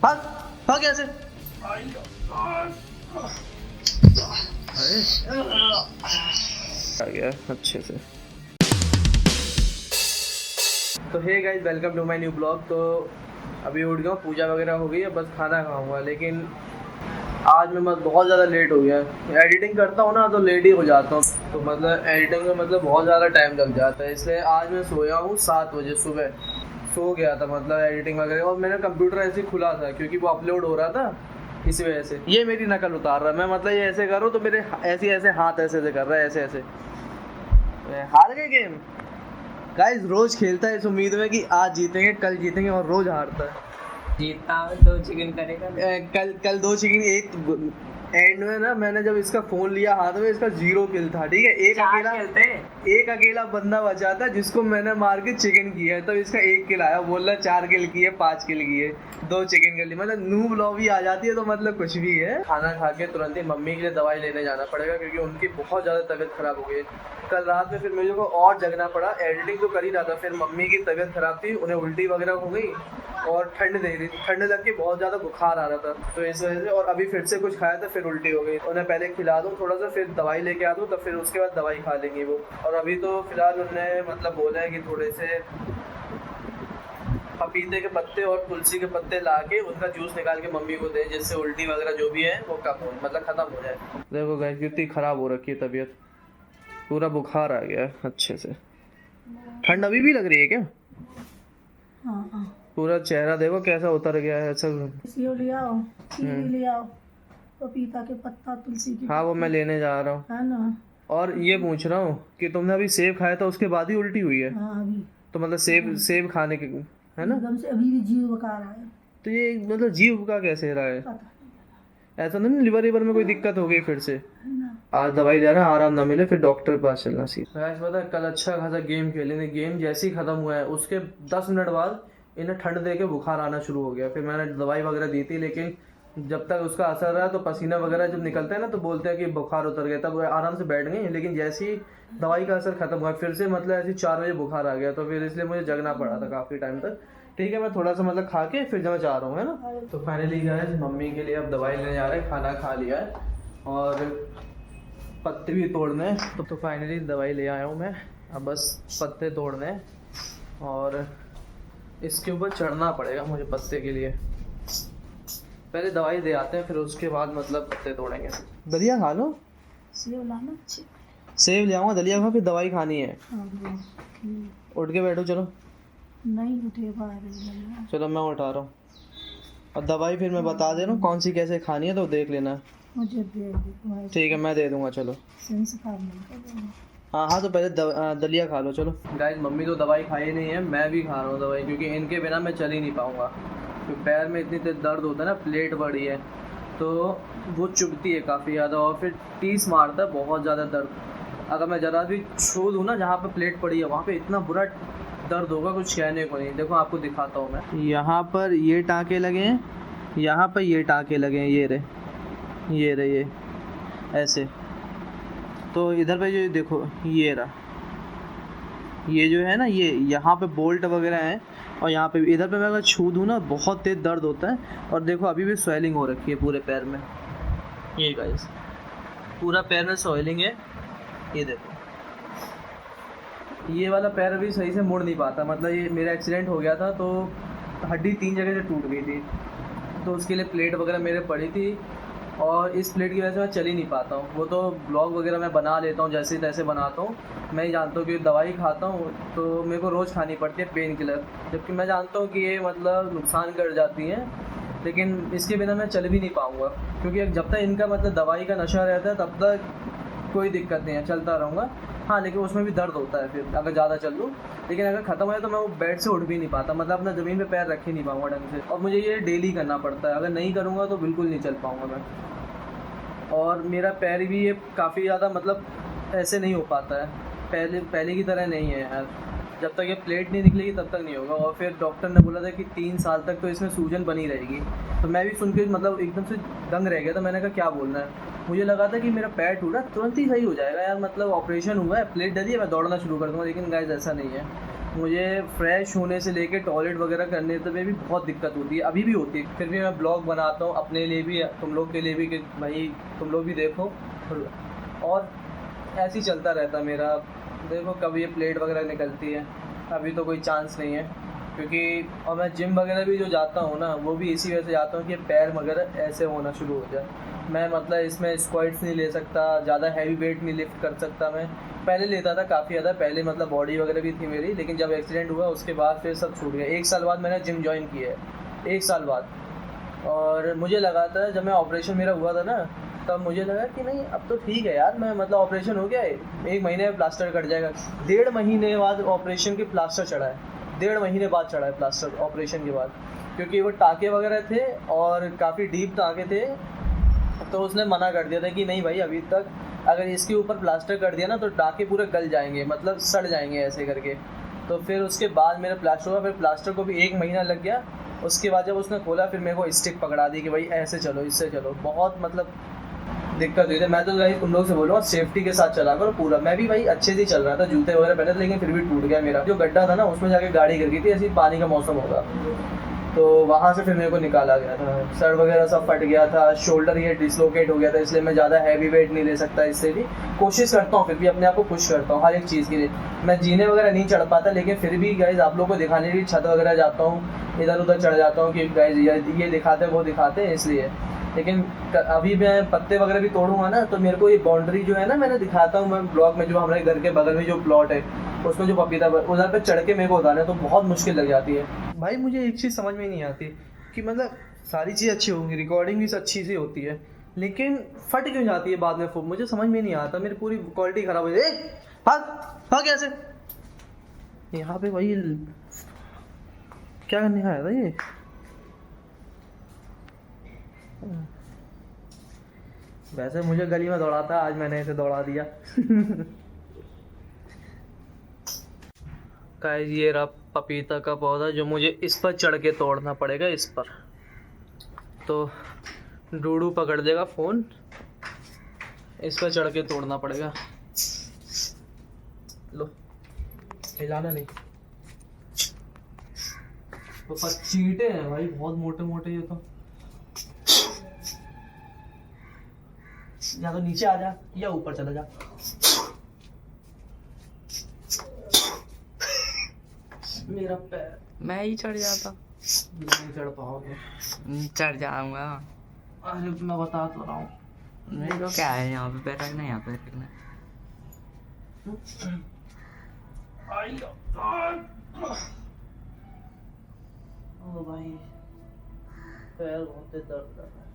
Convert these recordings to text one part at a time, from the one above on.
भाग भाग कैसे? आ गया अच्छे से। तो hey guys, welcome to my new blog. तो अभी उठ गया, पूजा वगैरह हो गई है, बस खाना खाऊंगा। लेकिन आज मैं बहुत ज़्यादा लेट हो गया। एडिटिंग करता हूँ ना तो लेट ही हो जाता हूँ, तो मतलब एडिटिंग में मतलब बहुत ज़्यादा टाइम लग जाता है। इसलिए आज मैं सोया हूँ 7 बजे सुबह, सो गया था मतलब एडिटिंग वगैरह। और मेरा कंप्यूटर ऐसे ही खुला था क्योंकि वो अपलोड हो रहा था, इसी वजह से। ये मेरी नकल उतार रहा है, मैं मतलब ये ऐसे करूँ तो मेरे ऐसे ऐसे हाथ ऐसे ऐसे कर रहा है, ऐसे ऐसे। हार गए गेम। गाइस रोज खेलता है इस उम्मीद में कि आज जीतेंगे, कल जीतेंगे, और रोज हारता है। जीता 2 चिकन करेगा। कल 2 चिकन। एक एंड में ना, मैंने जब इसका फोन लिया हाथ में, इसका 0 किल था, ठीक है। एक अकेला बंदा बचा था जिसको मैंने मार के चिकन किया है, तो इसका 1 किल आया। बोल रहा 4 किल किए, 5 किल किए, 2 चिकन कर ली। मतलब नूब लॉबी आ जाती है तो मतलब कुछ भी है। खाना खा के तुरंत ही मम्मी के लिए दवाई लेने जाना पड़ेगा क्योंकि उनकी बहुत ज़्यादा तबीयत खराब हो गई। कल रात में फिर मेरे को और जगना पड़ा, एडिटिंग तो कर ही रहा था, फिर मम्मी की तबीयत खराब थी, उन्हें उल्टी वगैरह हो गई और ठंड दे रही थी, ठंड लग के बहुत ज़्यादा बुखार आ रहा था, तो इस वजह से। और अभी फिर से कुछ खाया था, फिर उल्टी हो गई। उन्हें पहले खिला दूँ थोड़ा सा, फिर दवाई लेके आ दूँ, तब फिर उसके बाद दवाई खा लेंगी वो। और अभी तो फिलहाल उन्हें मतलब बोला है कि थोड़े से पपीते के पत्ते और तुलसी के पत्ते ला के उनका जूस निकाल के मम्मी को दे, जिससे उल्टी वगैरह जो भी है वो कम हो, मतलब खत्म हो जाए। देखो गाइस कितनी खराब हो रखी है तबीयत, पूरा बुखार आ गया है अच्छे से। ठंड अभी भी लग रही है क्या? हाँ। पूरा चेहरा देखो कैसा उतर गया है ऐसा। सेब ले आओ, कीवी ले आओ, पपीता के पत्ता, तुलसी की। हाँ वो मैं लेने जा रहा हूँ। है ना। और ये पूछ रहा हूँ कि तुमने अभी सेब खाया था उसके बाद ही उल्टी हुई है? हाँ अभी। तो मतलब सेब खाने के है ना? एकदम से अभी भी जीव बका रहा है। तो ये मतलब जीव का कैसे रहा है? पता ऐसा नहीं लिवर में कोई दिक्कत हो गई फिर से? है ना। आज दवाई ले रहा है, आराम ना मिले फिर डॉक्टर के पास चलना सीधा। गाइस पता है कल अच्छा खासा गेम खेले थे, गेम जैसे ही खत्म हुआ है उसके 10 मिनट बाद इन्हें ठंड दे के बुखार आना शुरू हो गया। फिर मैंने दवाई वगैरह दी थी, लेकिन जब तक उसका असर रहा तो पसीना वगैरह जब निकलता है ना तो बोलते हैं कि बुखार उतर गया, तब आराम से बैठ गए। लेकिन जैसे ही दवाई का असर खत्म हुआ फिर से मतलब ऐसे 4 बजे बुखार आ गया, तो फिर इसलिए मुझे जगना पड़ा था काफ़ी टाइम तक। ठीक है, मैं थोड़ा सा मतलब खा के फिर जब मैं जा रहा हूँ, है ना। तो फाइनली गाइस मम्मी के लिए अब दवाई लेने जा रहे हैं, खाना खा लिया है और पत्ते भी तोड़ने हैं। तो फाइनली दवाई ले आया हूँ मैं, अब बस पत्ते तोड़ने हैं और इसके ऊपर चढ़ना पड़ेगा मुझे पत्ते के लिए। पहले दवाई दे आते हैं फिर उसके बाद मतलब पत्ते तोड़ेंगे। दलिया खा लो। सेब लाना अच्छी। सेब ले आऊँगा, दलिया खा, फिर दवाई खानी है। उठ के बैठो चलो। नहीं उठे बाहर। चलो मैं उठा रहा हूँ, और दवाई फिर मैं बता दे रहा हूँ कौन सी कैसे खानी है, तो देख लेना। मुझे दे दे। ठीक है मैं दे दूँगा चलो। संस्कार नहीं। हाँ तो पहले दलिया खा लो चलो। गाइस मम्मी तो दवाई खाई नहीं है, मैं भी खा रहा हूँ दवाई, क्योंकि इनके बिना मैं चल ही नहीं पाऊँगा। तो पैर में इतनी तेज दर्द होता है ना, प्लेट बड़ी है तो वो चुभती है काफ़ी ज़्यादा, और फिर टीस मारता है बहुत ज़्यादा दर्द। अगर मैं ज़रा भी छू दूँ ना जहाँ पर प्लेट पड़ी है वहाँ पर इतना बुरा दर्द होगा कुछ कहने को नहीं। देखो आपको दिखाता हूँ मैं, यहाँ पर ये टाँके लगे हैं, यहाँ पर ये टाँके लगे हैं, ये रहे ये ऐसे। तो इधर पे जो देखो ये रहा, ये जो है ना, ये यहाँ पे बोल्ट वगैरह हैं, और यहाँ पे इधर पे मैं अगर छू दूँ ना बहुत तेज दर्द होता है। और देखो अभी भी स्वेलिंग हो रखी है पूरे पैर में, ये गाइस पूरा पैर में स्वेलिंग है। ये देखो ये वाला पैर अभी सही से मुड़ नहीं पाता, मतलब ये मेरा एक्सीडेंट हो गया था तो हड्डी 3 जगह से टूट गई थी, तो उसके लिए प्लेट वगैरह मेरे पड़ी थी, और इस प्लेट की वजह से मैं चल ही नहीं पाता हूँ। वो तो ब्लॉग वगैरह मैं बना लेता हूँ जैसे तैसे बनाता हूँ, मैं ही जानता हूँ कि दवाई खाता हूँ तो मेरे को रोज़ खानी पड़ती है पेन किलर, जबकि मैं जानता हूँ कि ये मतलब नुकसान कर जाती हैं, लेकिन इसके बिना मैं चल भी नहीं पाऊँगा। क्योंकि जब तक इनका मतलब दवाई का नशा रहता है तब तक कोई दिक्कत नहीं है, चलता रहूँगा। हाँ लेकिन उसमें भी दर्द होता है फिर अगर ज़्यादा चल लूँ, लेकिन अगर ख़त्म हो जाए तो मैं वो बेड से उठ भी नहीं पाता, मतलब अपना ज़मीन पे पैर रख ही नहीं पाऊँगा ढंग से। और मुझे ये डेली करना पड़ता है, अगर नहीं करूँगा तो बिल्कुल नहीं चल पाऊँगा मैं। और मेरा पैर भी ये काफ़ी ज़्यादा मतलब ऐसे नहीं हो पाता है, पहले की तरह नहीं है यार। जब तक ये प्लेट नहीं निकलेगी तब तक नहीं होगा। और फिर डॉक्टर ने बोला था कि 3 साल तक तो इसमें सूजन बनी रहेगी। तो मैं भी सुन के मतलब एकदम से दंग रह गया था, मैंने कहा क्या बोलना है। मुझे लगा था कि मेरा पैर टूटा तुरंत ही सही हो जाएगा यार, मतलब ऑपरेशन हुआ है, प्लेट डली है, मैं दौड़ना शुरू कर दूँगा, लेकिन गाइस ऐसा नहीं है। मुझे फ्रेश होने से लेके टॉयलेट वगैरह करने तक में भी बहुत दिक्कत होती है, अभी भी होती है। फिर भी मैं ब्लॉग बनाता हूँ अपने लिए भी, तुम लोग के लिए भी, कि भाई तुम लोग भी देखो। और ऐसे ही चलता रहता मेरा। देखो कब ये प्लेट वगैरह निकलती है, अभी तो कोई चांस नहीं है। क्योंकि और मैं जिम वगैरह भी जो जाता हूँ ना, वो भी इसी वजह से जाता हूँ कि पैर वगैरह ऐसे होना शुरू हो जाए। मैं मतलब इसमें स्क्वाट्स नहीं ले सकता, ज़्यादा हैवी वेट नहीं लिफ्ट कर सकता। मैं पहले लेता था काफ़ी ज़्यादा, पहले मतलब बॉडी वगैरह भी थी मेरी, लेकिन जब एक्सीडेंट हुआ उसके बाद फिर सब छूट गया। 1 साल बाद मैंने जिम ज्वाइन किया है, 1 साल बाद। और मुझे लगा था जब मैं ऑपरेशन मेरा हुआ था ना, तब मुझे लगा कि नहीं अब तो ठीक है यार, मैं मतलब ऑपरेशन हो गया है, 1 महीने में प्लास्टर कट जाएगा। 1.5 महीने बाद ऑपरेशन के प्लास्टर चढ़ा है, 1.5 महीने बाद चढ़ा है प्लास्टर ऑपरेशन के बाद। क्योंकि वो टाँके वगैरह थे और काफ़ी डीप टाँके थे, तो उसने मना कर दिया था कि नहीं भाई अभी तक अगर इसके ऊपर प्लास्टर कर दिया ना तो टाँके पूरे गल जाएंगे, मतलब सड़ जाएंगे ऐसे करके। तो फिर उसके बाद मेरा प्लास्टर हुआ, फिर प्लास्टर को भी 1 महीना लग गया। उसके बाद जब उसने खोला फिर मेरे को स्टिक पकड़ा दी कि भाई ऐसे चलो, इससे चलो। बहुत मतलब दिक्कत हुई थी। मैं तो भाई तुम लोग से बोलूँगा सेफ्टी के साथ चला करो पूरा। मैं भी भाई अच्छे से ही चल रहा था, जूते वगैरह पहने थे, लेकिन फिर भी टूट गया मेरा। जो गड्ढा था ना उसमें जाके गाड़ी गिर गई थी, ऐसी पानी का मौसम होगा, तो वहाँ से फिर मेरे को निकाला गया था। सर वगैरह सब फट गया था, शोल्डर ये डिसलोकेट हो गया था, इसलिए मैं ज़्यादा हैवी वेट नहीं ले सकता। इससे भी कोशिश करता हूँ, फिर भी अपने आप को खुश करता हूँ हर एक चीज़ के लिए। मैं जीने वगैरह नहीं चढ़ पाता, लेकिन फिर भी गाइज आप लोगों को दिखाने के लिए छत वगैरह जाता हूँ, इधर उधर चढ़ जाता हूँ कि गाइज ये दिखाते हैं वो दिखाते हैं, इसलिए। लेकिन अभी मैं पत्ते वगैरह भी तोड़ूंगा ना, तो मेरे को ये बाउंड्री जो है ना, मैंने दिखाता हूँ मैं ब्लॉग में, जो हमारे घर के बगल में जो प्लॉट है उसमें जो पपीता उधर पे चढ़ के मेरे को उतारना है, तो बहुत मुश्किल लग जाती है भाई। मुझे एक चीज़ समझ में नहीं आती कि मतलब सारी चीज़ अच्छी होंगी, रिकॉर्डिंग भी अच्छी सी होती है, लेकिन फट क्यों जाती है बाद में। मुझे समझ में नहीं आता, मेरी पूरी क्वालिटी ख़राब हो जाती है। भाग भाग कैसे यहाँ पे भाई क्या करने आया था ये। वैसे मुझे गली में दौड़ाता, आज मैंने इसे दौड़ा दिया। गाइस ये रहा पपीता का पौधा, जो मुझे इस पर चढ़ के तोड़ना पड़ेगा, इस पर। तो डूडू पकड़ देगा फ़ोन, इस पर चढ़ के तोड़ना पड़ेगा। लो हिलाना नहीं। तो पर चींटे हैं भाई बहुत मोटे मोटे, ये तो। या तो नीचे आ जा या ऊपर चला जा। मेरा पैर। मैं ही चढ़ जाता। नहीं चढ़ पाओगे। चढ़ जाऊंगा। अरे मैं बता तो रहा हूँ। मेरे को क्या है यहाँ पे पैर रखना, यहाँ पे रखना। ओ भाई पैर बहुत दर्द कर रहा है।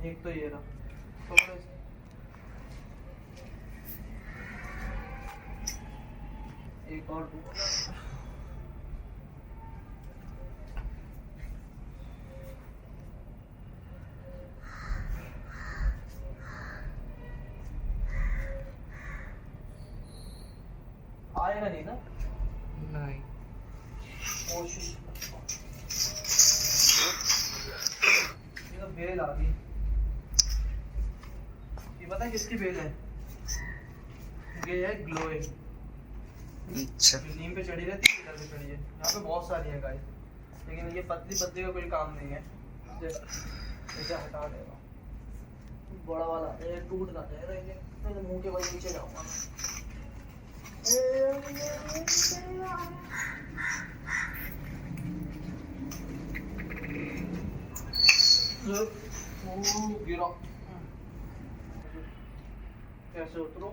एक तो ये रहा, थोड़े से एक और आएगा नहीं ना। नहीं कोशिश ये तो बेल आ गई। ये पता है किसकी बेल है? ये है ग्लोए। अच्छा नीम पे चढ़ी रहती है, इधर पे चढ़ी है। यहाँ पे बहुत सारी है गाइस, लेकिन ये पतली पतली का कोई काम नहीं है। इसे हटा देगा, बड़ा वाला ये टूट ना जाए। ये मैं तो मुंह के वही नीचे जाऊंगा। गिरा कैसे उतरो?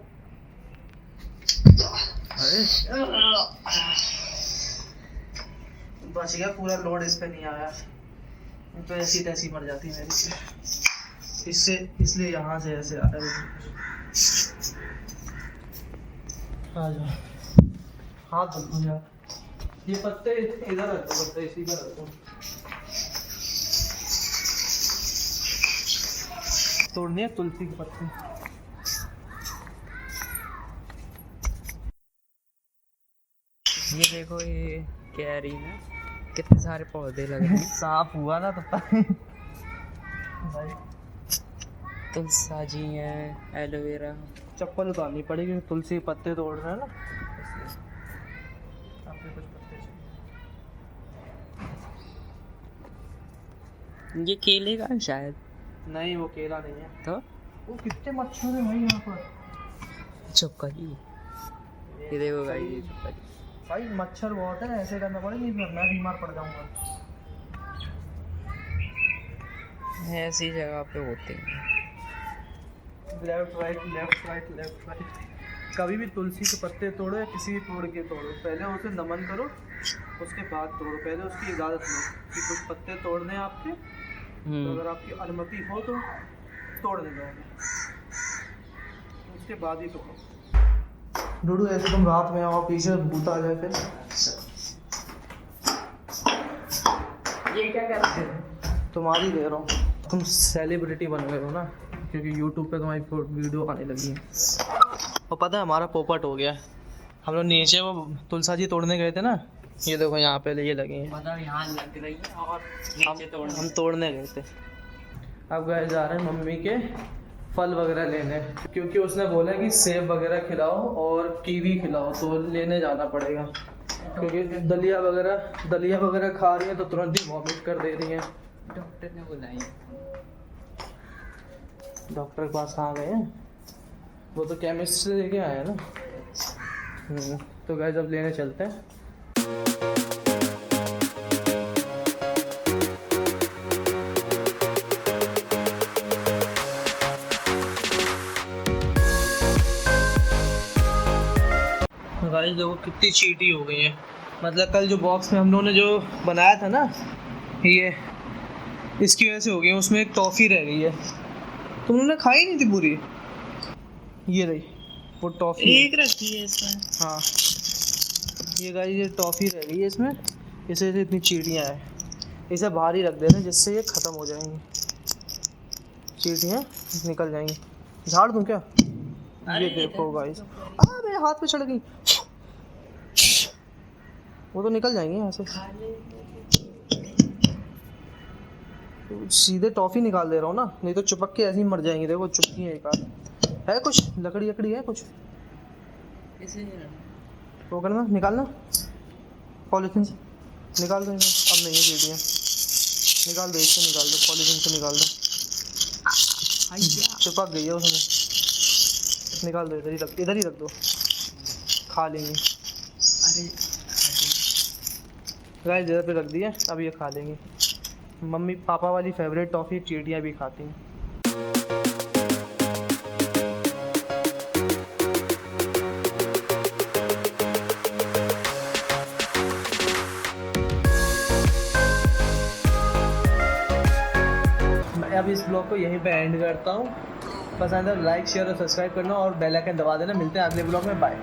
अरे बच गया, पूरा लोड इस पे नहीं आया। तो ऐसी तैसी मर जाती है मेरी, इससे इसलिए यहाँ से ऐसे आ रहा है। आ जाओ, हाथ धो यार। ये पत्ते इधर रख दो, पत्ते इसी पर रख दो। तोड़नी है तुलसी के पत्ते। ये देखो, ये कैरी है, कितने सारे पौधे लगे हैं। सांप हुआ ना तो भाई तुलसा जी है, एलोवेरा। चप्पल उतारनी पड़ेगी, तुलसी के पत्ते तोड़ रहे हैं ना इसलिए। आपके कुछ पत्ते चाहिए? ये केले का है शायद। नहीं, वो केला नहीं है। तो वो कितने मच्छर है भाई यहाँ पर। चुपकली, ये देखो गाइस, ये चुपकली। भाई मच्छर बहुत है, ऐसे करना पड़ेगा, मैं बीमार पड़ जाऊंगा। ऐसी जगह पे होते हैं। Left right left right left right. कभी भी तुलसी के पत्ते तोड़ो या किसी भी पेड़ के तोड़ो, पहले उसे नमन करो, उसके बाद तोड़ो। पहले उसकी इजाज़त लो कि कुछ पत्ते तोड़ने हैं आपके, तो अगर आपकी अनुमति हो तो तोड़ने दो, उसके बाद ही तोड़ो। डूडू ऐसे तुम रात में आओ, पीछे भूत आ जाए फिर। ये क्या करते हो? तुम्हारी दे रहा हूँ, तुम सेलिब्रिटी बन गए हो ना, क्योंकि यूट्यूब पे तुम्हारी वीडियो आने लगी है। और पता है हमारा पोपट हो गया। हम लोग नीचे वो तुलसा जी तोड़ने गए थे ना, ये देखो यहाँ पे ये लगे हैं, मतलब यहाँ लग रही है और नीचे तोड़ना। हम तोड़ने गए थे। अब गए जा रहे हैं मम्मी के फल वगैरह लेने, क्योंकि उसने बोला कि सेब वगैरह खिलाओ और कीवी खिलाओ, तो लेने जाना पड़ेगा। क्योंकि दलिया वगैरह खा रही है तो तुरंत ही वॉमिट कर दे रही है। डॉक्टर ने बुलाई। डॉक्टर के पास कहाँ गए हैं? वो तो केमिस्ट से लेके आए हैं ना। तो गाइस अब लेने चलते हैं। गाइस देखो कितनी चीटी हो गई है। मतलब कल जो बॉक्स में हम लोगों ने जो बनाया था ना, ये इसकी वजह से हो गई। उसमें एक टॉफ़ी रह गई है, तुमने खाई नहीं थी पूरी। ये रही वो टॉफ़ी, एक रखी है इसमें। हाँ ये गाइस ये टॉफ़ी रह गई है इसमें, इस वजह से इतनी चींटियाँ हैं। इसे बाहर ही रख देना जिससे ये ख़त्म हो जाएंगी, चींटियाँ निकल जाएंगी। झाड़ दूँ क्या? ये देखो गाइस, मेरे हाथ पे चढ़ गई। वो तो निकल जाएंगी यहाँ से। सीधे टॉफ़ी निकाल दे रहा हूँ ना, नहीं तो चिपक के ऐसे ही मर जाएंगी। देखो चुपकी है, एक आध है, कुछ लकड़ी है कुछ, इसे वो करना, निकालना पॉलीथीन से, निकाल दो इन्हें। अब नहीं है चीटियाँ, निकाल दो, इससे निकाल दो, पॉलीथीन से निकाल दो। चिपक गई है उसमें, निकाल दो, इधर ही रख दो, खा लेंगी। अरे गाइस इधर पे रख दिया, अब ये खा लेंगी। मम्मी पापा वाली फेवरेट टॉफ़ी चींटियाँ भी खाती हैं। मैं अब इस ब्लॉग को यहीं पे एंड करता हूँ। पसंद है लाइक शेयर और सब्सक्राइब करना और बेल आइकन दबा देना। मिलते हैं अगले ब्लॉग में, बाय।